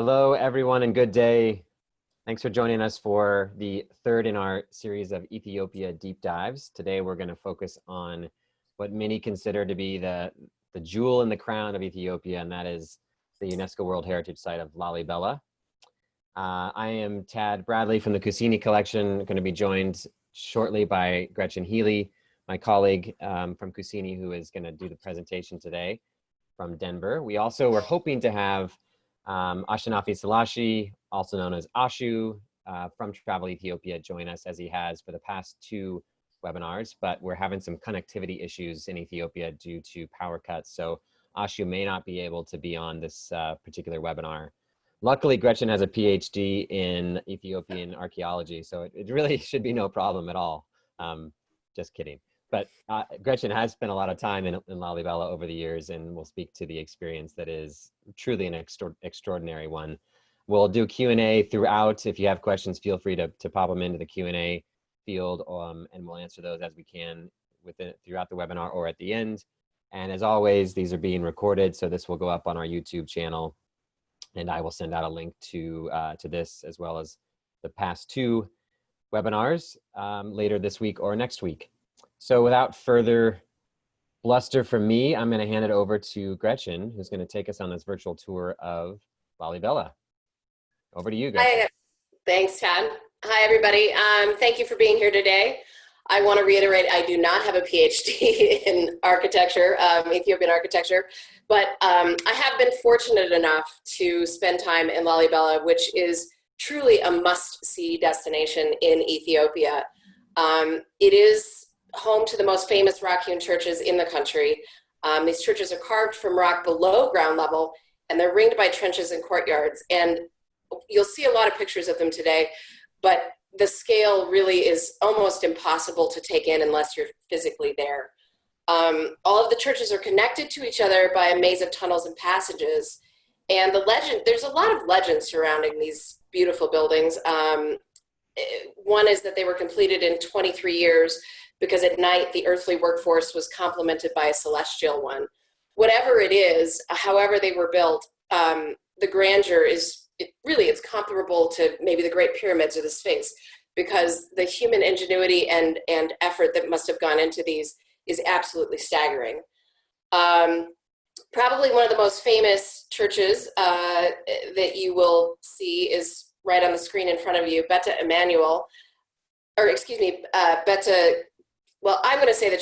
Hello, everyone, and good day. Thanks for joining us for the third in our series of Ethiopia deep dives. Today, we're going to focus on what many consider to be the jewel in the crown of Ethiopia, and that is the UNESCO World Heritage Site of Lalibela. I am Tad Bradley from the Kusini collection, going to be joined shortly by Gretchen Healy, my colleague from Kusini, who is going to do the presentation today from Denver. We also were hoping to have Ashanafi Salashi, also known as Ashu, from Travel Ethiopia, join us as he has for the past two webinars, but we're having some connectivity issues in Ethiopia due to power cuts. So Ashu may not be able to be on this particular webinar. Luckily, Gretchen has a PhD in Ethiopian archaeology, so it really should be no problem at all. Just kidding. But Gretchen has spent a lot of time in Lalibela over the years and will speak to the experience that is truly an extraordinary one. We'll do Q&A throughout. If you have questions, feel free to pop them into the Q&A field, and we'll answer those as we can throughout the webinar or at the end. And as always, these are being recorded, so this will go up on our YouTube channel, and I will send out a link to this as well as the past two webinars later this week or next week. So without further bluster from me, I'm going to hand it over to Gretchen, who's going to take us on this virtual tour of Lalibela. Over to you, Gretchen. Hi, thanks, Tad. Hi, everybody. Thank you for being here today. I want to reiterate, I do not have a PhD in architecture, Ethiopian architecture, but I have been fortunate enough to spend time in Lalibela, which is truly a must-see destination in Ethiopia. It is home to the most famous rock-hewn churches in the country. These churches are carved from rock below ground level, and they're ringed by trenches and courtyards. And you'll see a lot of pictures of them today, but the scale really is almost impossible to take in unless you're physically there. All of the churches are connected to each other by a maze of tunnels and passages. And there's a lot of legends surrounding these beautiful buildings. One is that they were completed in 23 years because at night the earthly workforce was complemented by a celestial one. Whatever it is, however they were built, the grandeur it's comparable to maybe the Great Pyramids or the Sphinx, because the human ingenuity and effort that must have gone into these is absolutely staggering. Probably one of the most famous churches that you will see is right on the screen in front of you, Beta Emmanuel, or excuse me, well, I'm going to say the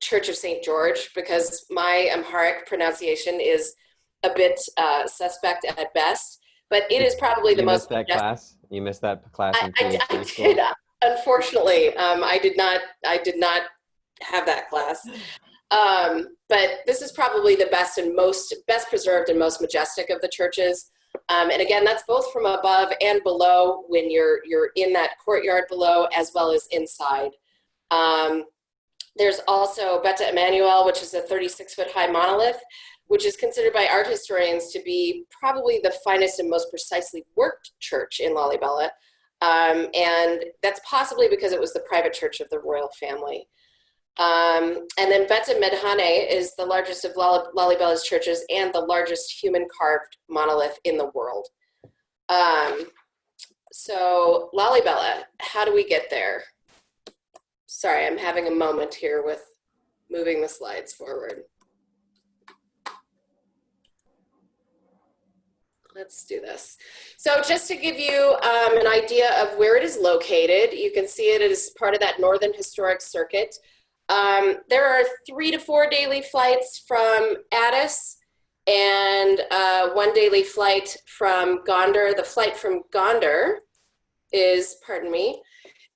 Church of St. George because my Amharic pronunciation is a bit suspect at best, but it is probably the most. You missed that class? You missed that class in I did. Unfortunately, I did not have that class. But this is probably the best preserved and most majestic of the churches. And again, that's both from above and below when you're in that courtyard below as well as inside. There's also Beta Emmanuel, which is a 36-foot high monolith, which is considered by art historians to be probably the finest and most precisely worked church in Lalibela. And that's possibly because it was the private church of the royal family. And then Beta Medhane is the largest of Lalibela's churches and the largest human carved monolith in the world. So Lalibela, how do we get there? Sorry, I'm having a moment here with moving the slides forward. Let's do this. So just to give you an idea of where it is located, you can see it as part of that Northern Historic Circuit. There are 3 to 4 daily flights from Addis and 1 daily flight from Gondar. The flight from Gondar is,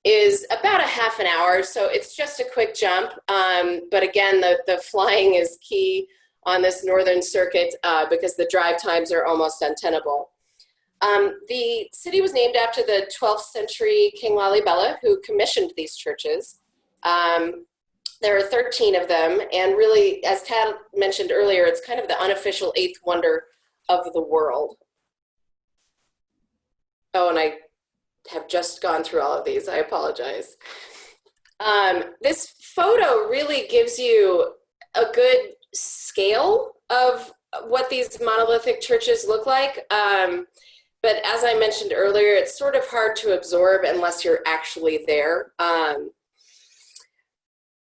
is about a half an hour, so it's just a quick jump. But again, the flying is key on this northern circuit because the drive times are almost untenable. The city was named after the 12th century King Lalibela, who commissioned these churches. There are 13 of them, and really, as Tad mentioned earlier, it's kind of the unofficial 8th wonder of the world. Oh, and I have just gone through all of these. I apologize. This photo really gives you a good scale of what these monolithic churches look like. but as I mentioned earlier, it's sort of hard to absorb unless you're actually there.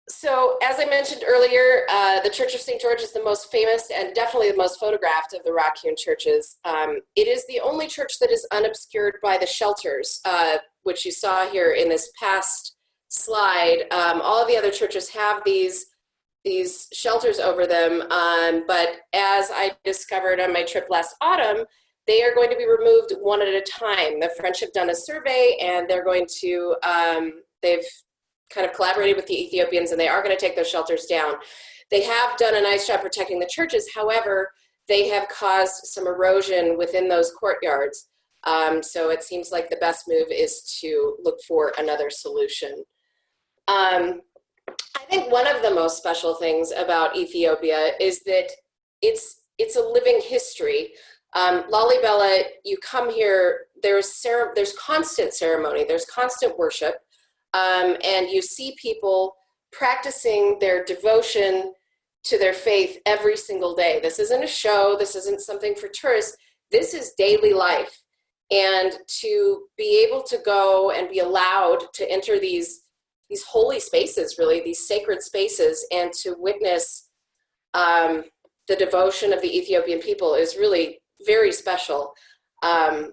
So as I mentioned earlier, the Church of St. George is the most famous and definitely the most photographed of the rock-hewn churches. It is the only church that is unobscured by the shelters, which you saw here in this past slide. All of the other churches have these shelters over them, but as I discovered on my trip last autumn, they are going to be removed one at a time. The French have done a survey, and they're going to, they've kind of collaborated with the Ethiopians, and they are going to take those shelters down. They have done a nice job protecting the churches. However, they have caused some erosion within those courtyards. So it seems like the best move is to look for another solution. I think one of the most special things about Ethiopia is that it's a living history. Lalibela, you come here, there's constant ceremony, there's constant worship. And you see people practicing their devotion to their faith every single day. This isn't a show. This isn't something for tourists. This is daily life. And to be able to go and be allowed to enter these holy spaces, really, these sacred spaces, and to witness the devotion of the Ethiopian people is really very special. And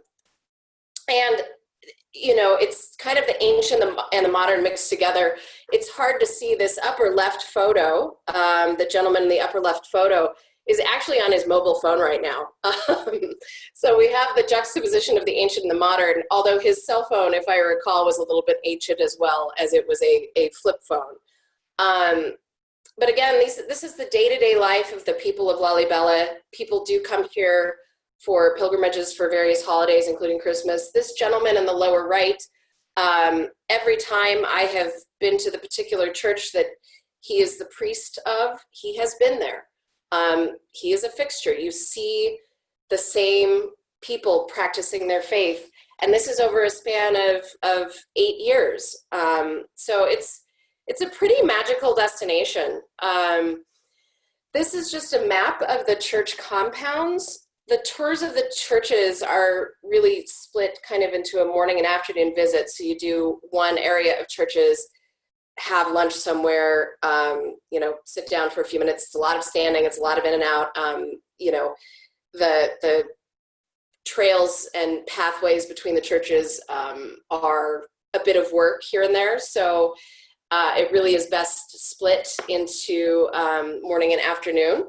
you know, it's kind of the ancient and the modern mixed together. It's hard to see this upper left photo. The gentleman in the upper left photo is actually on his mobile phone right now. So we have the juxtaposition of the ancient and the modern, although his cell phone, if I recall, was a little bit ancient as well, as it was a flip phone. But again, this is the day-to-day life of the people of Lalibela. People do come here for pilgrimages for various holidays, including Christmas. This gentleman in the lower right, every time I have been to the particular church that he is the priest of, he has been there. He is a fixture. You see the same people practicing their faith. And this is over a span of 8 years. So it's a pretty magical destination. This is just a map of the church compounds. The tours of the churches are really split kind of into a morning and afternoon visit. So you do one area of churches, have lunch somewhere, you know, sit down for a few minutes. It's a lot of standing. It's a lot of in and out. You know, the trails and pathways between the churches are a bit of work here and there. So it really is best split into morning and afternoon.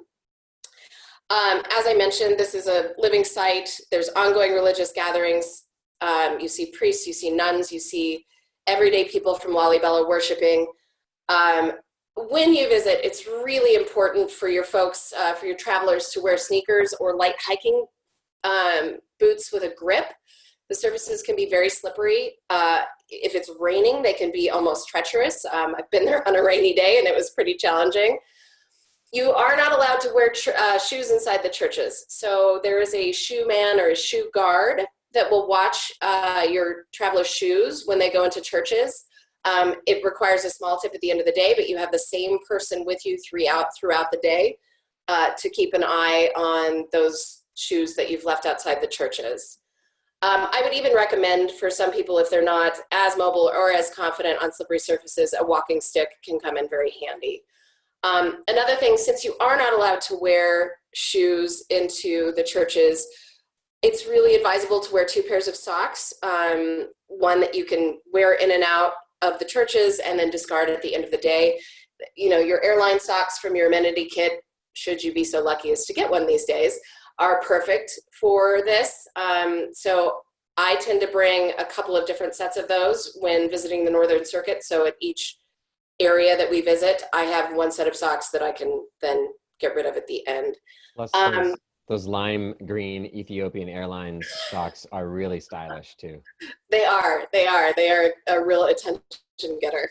As I mentioned, this is a living site. There's ongoing religious gatherings. You see priests, you see nuns, you see everyday people from Lalibela worshiping. When you visit, it's really important for your folks, for your travelers, to wear sneakers or light hiking boots with a grip. The surfaces can be very slippery. If it's raining, they can be almost treacherous. I've been there on a rainy day and it was pretty challenging. You are not allowed to wear shoes inside the churches. So there is a shoe man or a shoe guard that will watch your traveler's shoes when they go into churches. It requires a small tip at the end of the day, but you have the same person with you throughout the day to keep an eye on those shoes that you've left outside the churches. I would even recommend for some people, if they're not as mobile or as confident on slippery surfaces, a walking stick can come in very handy. Another thing, since you are not allowed to wear shoes into the churches, it's really advisable to wear 2 pairs of socks, one that you can wear in and out of the churches and then discard at the end of the day. You know, your airline socks from your amenity kit, should you be so lucky as to get one these days, are perfect for this. So I tend to bring a couple of different sets of those when visiting the Northern Circuit. So at each area that we visit, I have one set of socks that I can then get rid of at the end. Plus those lime green Ethiopian Airlines socks are really stylish too. They are a real attention getter.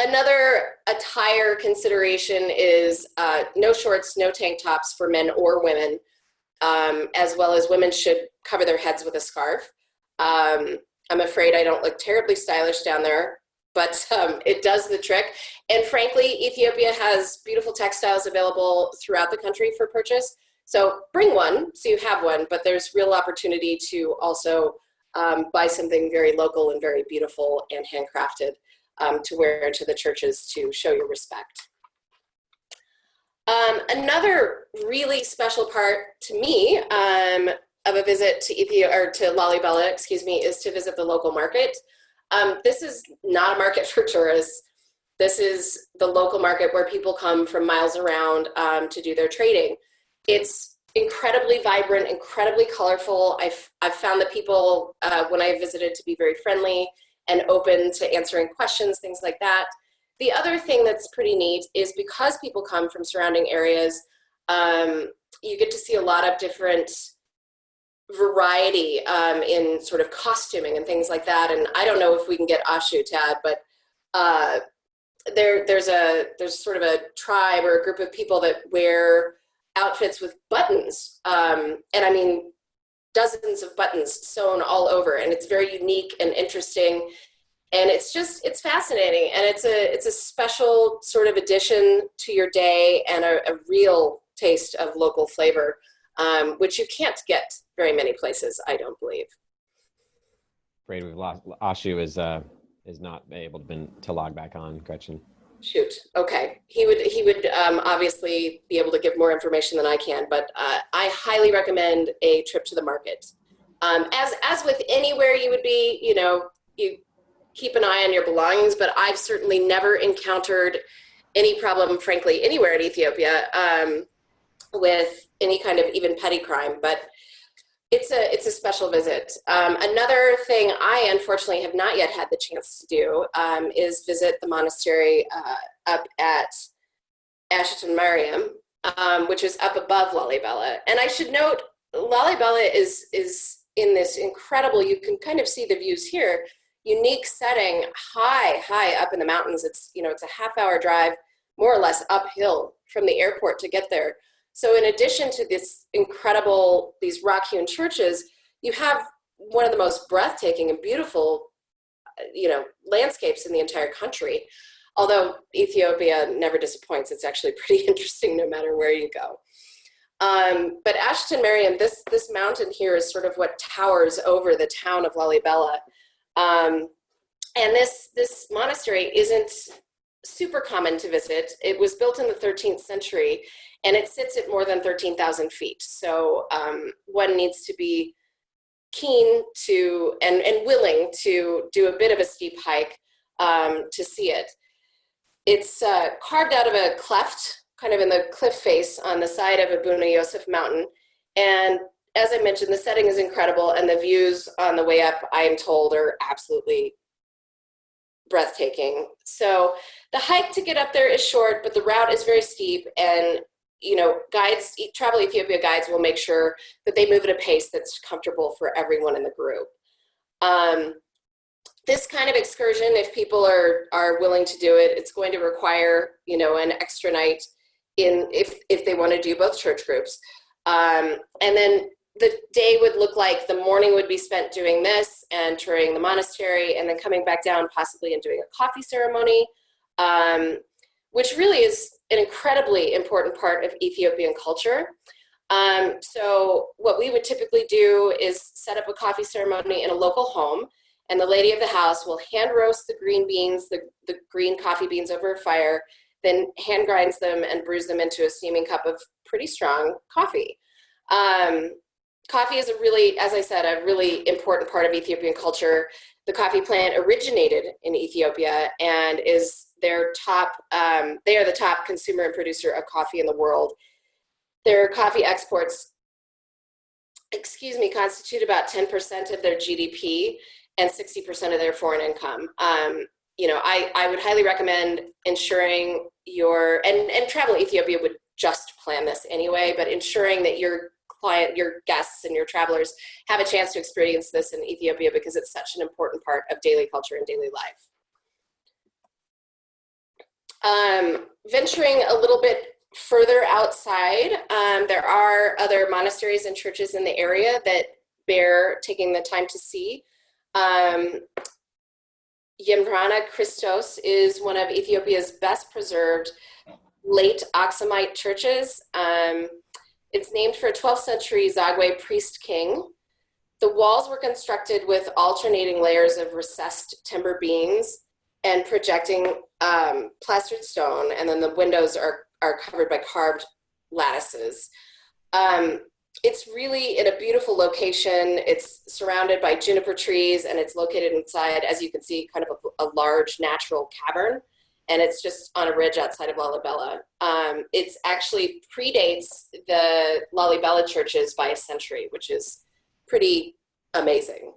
Another attire consideration is no shorts, no tank tops for men or women, as well as women should cover their heads with a scarf. I'm afraid I don't look terribly stylish down there, but it does the trick. And frankly, Ethiopia has beautiful textiles available throughout the country for purchase. So bring one so you have one, but there's real opportunity to also buy something very local and very beautiful and handcrafted to wear into the churches to show your respect. Another really special part to me of a visit to Lalibela, is to visit the local market. This is not a market for tourists. This is the local market where people come from miles around to do their trading. It's incredibly vibrant, incredibly colorful. I've found the people when I visited to be very friendly and open to answering questions, things like that. The other thing that's pretty neat is because people come from surrounding areas, you get to see a lot of different variety in sort of costuming and things like that. And I don't know if we can get Ashu, Tad, but there's sort of a tribe or a group of people that wear outfits with buttons. And I mean, dozens of buttons sewn all over, and it's very unique and interesting. And it's fascinating, and it's a special sort of addition to your day and a real taste of local flavor, which you can't get very many places, I don't believe. Afraid we've lost Ashu is not able to log back on, Gretchen. Shoot. Okay. He would obviously be able to give more information than I can, but I highly recommend a trip to the market. As with anywhere you would be, you keep an eye on your belongings, but I've certainly never encountered any problem, frankly, anywhere in Ethiopia with any kind of even petty crime, but it's a special visit. Another thing I unfortunately have not yet had the chance to do is visit the monastery up at Ashton Mariam, which is up above Lalibela. And I should note, Lalibela is in this incredible, you can kind of see the views here, unique setting, high up in the mountains. It's a half-hour drive, more or less uphill from the airport to get there. So in addition to these rock-hewn churches, you have one of the most breathtaking and beautiful, landscapes in the entire country. Although Ethiopia never disappoints, it's actually pretty interesting no matter where you go. But Ashton Mariam, this mountain here is sort of what towers over the town of Lalibela. And this monastery isn't super common to visit. It was built in the 13th century, and it sits at more than 13,000 feet. So one needs to be keen to and willing to do a bit of a steep hike to see it. It's carved out of a cleft, kind of in the cliff face on the side of Abuna Yosef mountain. And as I mentioned, the setting is incredible, and the views on the way up, I am told, are absolutely breathtaking. So the hike to get up there is short, but the route is very steep, and Travel Ethiopia guides will make sure that they move at a pace that's comfortable for everyone in the group. This kind of excursion, if people are willing to do it, it's going to require, an extra night if they want to do both church groups. And then the day would look like the morning would be spent doing this and touring the monastery, and then coming back down possibly and doing a coffee ceremony, which really is an incredibly important part of Ethiopian culture. So what we would typically do is set up a coffee ceremony in a local home, and the lady of the house will hand roast the green beans, the green coffee beans over a fire, then hand grinds them and brews them into a steaming cup of pretty strong coffee. Coffee is as I said, a really important part of Ethiopian culture. The coffee plant originated in Ethiopia and is they are the top consumer and producer of coffee in the world. Their coffee exports, constitute about 10% of their GDP and 60% of their foreign income. I would highly recommend ensuring and Travel Ethiopia would just plan this anyway, but ensuring that your guests and your travelers have a chance to experience this in Ethiopia, because it's such an important part of daily culture and daily life. Venturing a little bit further outside, there are other monasteries and churches in the area that bear taking the time to see. Yemrana Christos is one of Ethiopia's best preserved late Aksumite churches. It's named for a 12th century Zagwe priest king. The walls were constructed with alternating layers of recessed timber beams and projecting plastered stone, and then the windows are covered by carved lattices. It's really in a beautiful location. It's surrounded by juniper trees, and it's located inside, as you can see, kind of a large natural cavern, and it's just on a ridge outside of Lalibela. It's actually predates the Lalibela churches by a century, which is pretty amazing.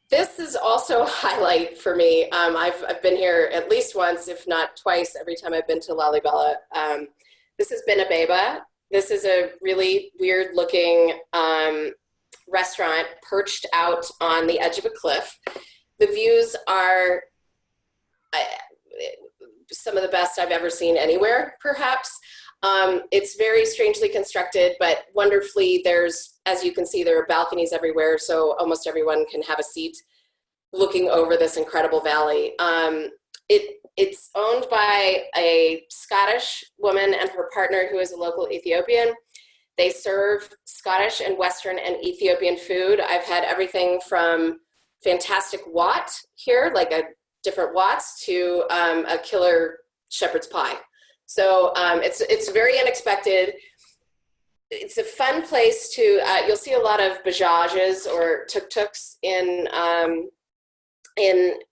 This is also a highlight for me. I've been here at least once, if not twice, every time I've been to Lalibela. This has been Abeba. This is a really weird looking restaurant perched out on the edge of a cliff. The views are some of the best I've ever seen anywhere, perhaps. It's very strangely constructed, but wonderfully, as you can see, there are balconies everywhere, so almost everyone can have a seat looking over this incredible valley. It's owned by a Scottish woman and her partner who is a local Ethiopian. They serve Scottish and Western and Ethiopian food. I've had everything from fantastic wat here, like a different wats, to a killer shepherd's pie. So it's very unexpected. It's a fun place to, you'll see a lot of bajajes or tuk-tuks in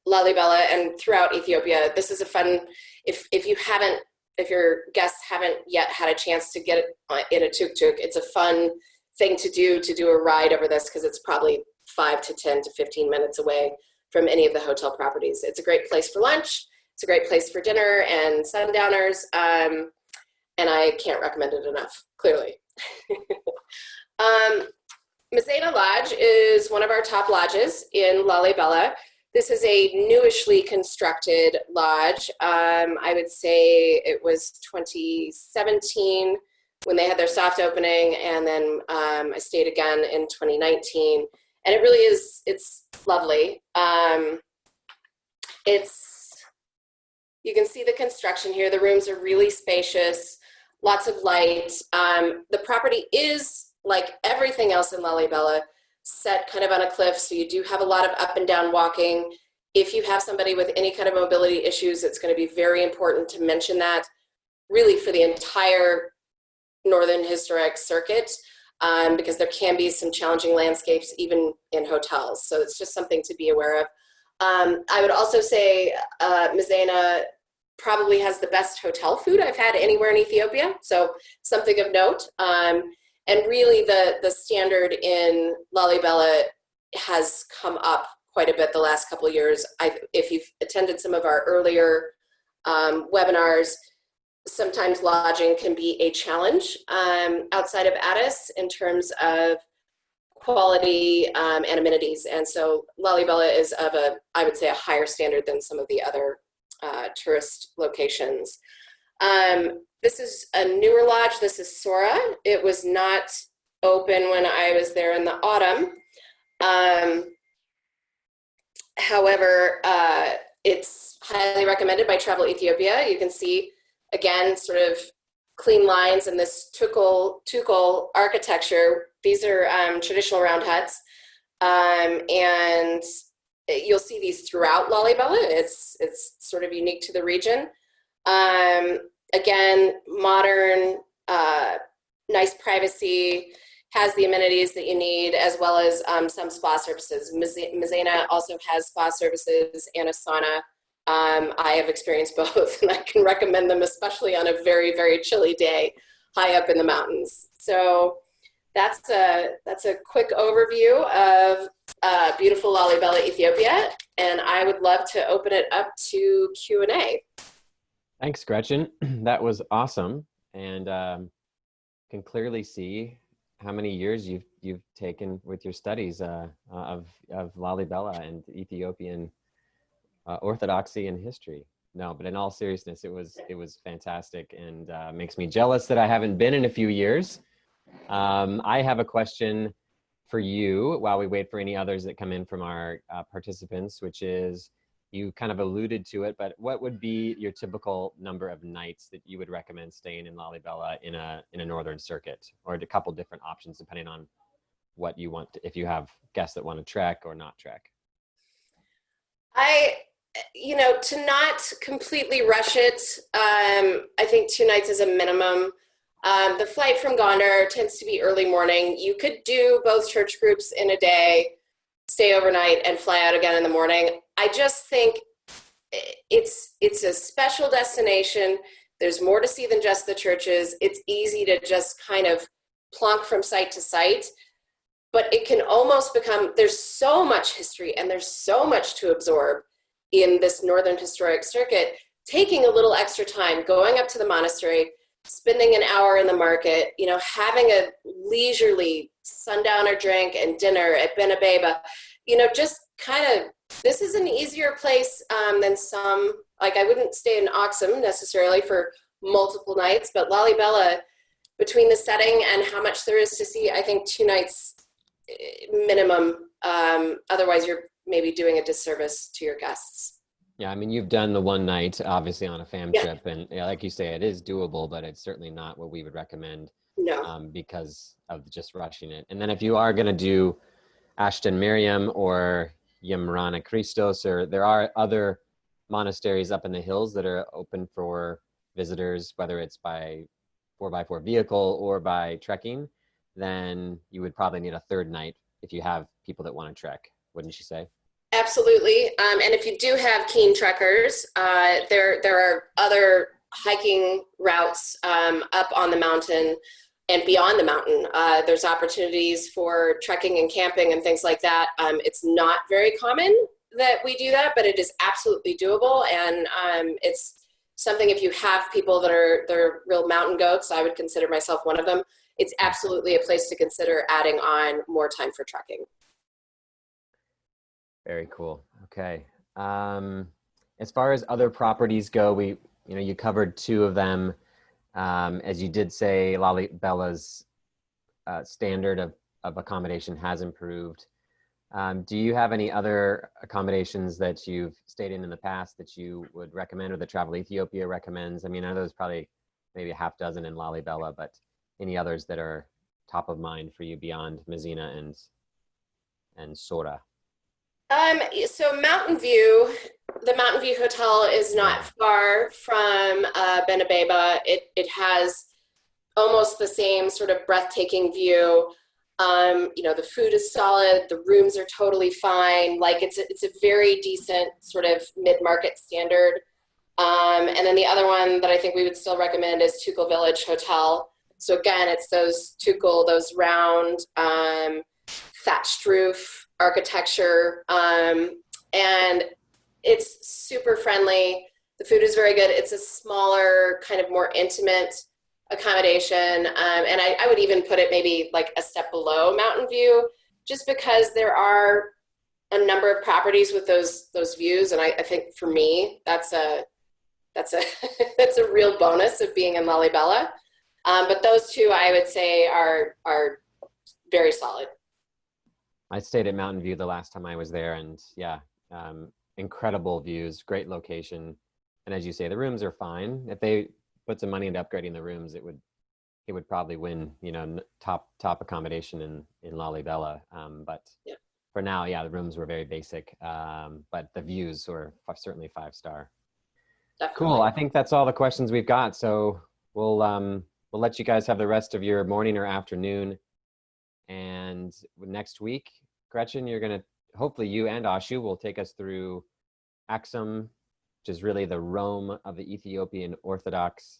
Lalibela and throughout Ethiopia. This is a fun, if your guests haven't yet had a chance to get in a tuk-tuk, it's a fun thing to do a ride over this, because it's probably 5 to 10 to 15 minutes away from any of the hotel properties. It's a great place for lunch. It's a great place for dinner and sundowners, and I can't recommend it enough, clearly. Mazena Lodge is one of our top lodges in Lalibela. This is a newishly constructed lodge. I would say it was 2017 when they had their soft opening, and then I stayed again in 2019. And it really is, it's lovely. You can see the construction here. The rooms are really spacious, lots of light. The property is, like everything else in Lalibela, set kind of on a cliff, so you do have a lot of up and down walking. If you have somebody with any kind of mobility issues, it's going to be very important to mention that, really, for the entire Northern Historic Circuit, because there can be some challenging landscapes even in hotels. So it's just something to be aware of. I would also say Mazena probably has the best hotel food I've had anywhere in Ethiopia, so something of note. And really the standard in Lalibela has come up quite a bit the last couple of years. If you've attended some of our earlier webinars, sometimes lodging can be a challenge outside of Addis in terms of quality and amenities. And so Lalibela is of I would say, a higher standard than some of the other tourist locations. This is a newer lodge. This is Sora. It was not open when I was there in the autumn. However, it's highly recommended by Travel Ethiopia. You can see, again, sort of clean lines and this tukul architecture. These are traditional round huts. And you'll see these throughout Lalibela. It's sort of unique to the region. Again, modern, nice privacy, has the amenities that you need, as well as some spa services. Mazena also has spa services and a sauna. I have experienced both, and I can recommend them, especially on a very, very chilly day high up in the mountains. So that's a quick overview of beautiful Lalibela, Ethiopia, and I would love to open it up to Q&A. Thanks, Gretchen. That was awesome, and can clearly see how many years you've taken with your studies of Lalibela and Ethiopian orthodoxy and history. No, but in all seriousness, it was fantastic, and makes me jealous that I haven't been in a few years. I have a question for you while we wait for any others that come in from our participants, which is, You kind of alluded to it, but what would be your typical number of nights that you would recommend staying in Lalibela in a northern circuit, or a couple different options depending on what you want if you have guests that want to trek or not trek? To not completely rush it, I think 2 nights is a minimum. The flight from Gondar tends to be early morning. You could do both church groups in a day, stay overnight, and fly out again in the morning. I just think it's a special destination. There's more to see than just the churches. It's easy to just kind of plonk from site to site, but it can almost become, there's so much history and there's so much to absorb in this Northern Historic Circuit. Taking a little extra time, going up to the monastery, spending an hour in the market, having a leisurely sundowner drink and dinner at Benabeba, just kind of, this is an easier place than some, like I wouldn't stay in Oxum necessarily for multiple nights, but Lalibela, between the setting and how much there is to see, I think 2 nights minimum. Otherwise you're maybe doing a disservice to your guests. Yeah, I mean, you've done the one night, obviously, on a fam trip, and like you say, it is doable, but it's certainly not what we would recommend. No. Because of just rushing it. And then if you are going to do Ashton Miriam or Yamrana Christos, or there are other monasteries up in the hills that are open for visitors, whether it's by 4x4 vehicle or by trekking, then you would probably need a third night if you have people that want to trek, wouldn't you say? Absolutely. And if you do have keen trekkers, there are other hiking routes up on the mountain and beyond the mountain. There's opportunities for trekking and camping and things like that. It's not very common that we do that, but it is absolutely doable. And it's something, if you have people they're real mountain goats, I would consider myself one of them. It's absolutely a place to consider adding on more time for trekking. Very cool. Okay. As far as other properties go, you covered 2 of them. As you did say, Lalibela's standard of accommodation has improved. Do you have any other accommodations that you've stayed in the past that you would recommend, or that Travel Ethiopia recommends? I mean, I know there's probably maybe a half dozen in Lalibela, but any others that are top of mind for you beyond Messina and Sora? So Mountain View, the Mountain View Hotel is not far from Benabeba. It has almost the same sort of breathtaking view. The food is solid. The rooms are totally fine. Like it's a very decent sort of mid-market standard. And then the other one that I think we would still recommend is Tukul Village Hotel. So again, it's those Tukul, those round thatched roof architecture, and it's super friendly. The food is very good. It's a smaller, kind of more intimate accommodation, and I would even put it maybe like a step below Mountain View, just because there are a number of properties with those views, and I think for me that's a that's a real bonus of being in Lalibela. But those 2 I would say are very solid. I stayed at Mountain View the last time I was there, and incredible views, great location. And as you say, the rooms are fine. If they put some money into upgrading the rooms, it would probably win, top accommodation in Lalibela. But for now, the rooms were very basic, but the views were certainly 5-star. Definitely. Cool. I think that's all the questions we've got. So we'll let you guys have the rest of your morning or afternoon. And next week, Gretchen, you're going to, hopefully you and Ashu will take us through Aksum, which is really the Rome of the Ethiopian Orthodox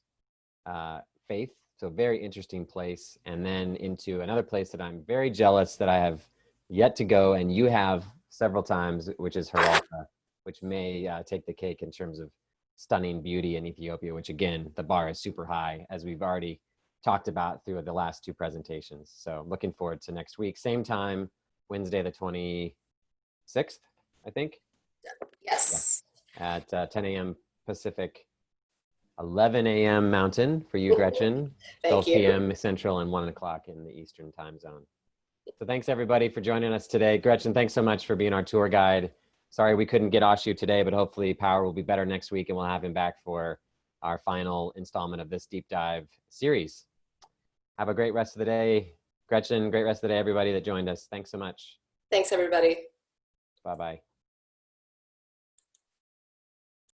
faith. So very interesting place. And then into another place that I'm very jealous that I have yet to go, and you have several times, which is Haralta, which may take the cake in terms of stunning beauty in Ethiopia, which again, the bar is super high, as we've already talked about through the last 2 presentations. So looking forward to next week. Same time, Wednesday the 26th, I think? Yes. Yeah. At 10 a.m. Pacific, 11 a.m. Mountain for you, Gretchen, 12 p.m. Central, and 1 o'clock in the Eastern time zone. So thanks everybody for joining us today. Gretchen, thanks so much for being our tour guide. Sorry we couldn't get Ashu today, but hopefully power will be better next week and we'll have him back for our final installment of this deep dive series. Have a great rest of the day. Gretchen, great rest of the day, everybody that joined us. Thanks so much. Thanks, everybody. Bye-bye.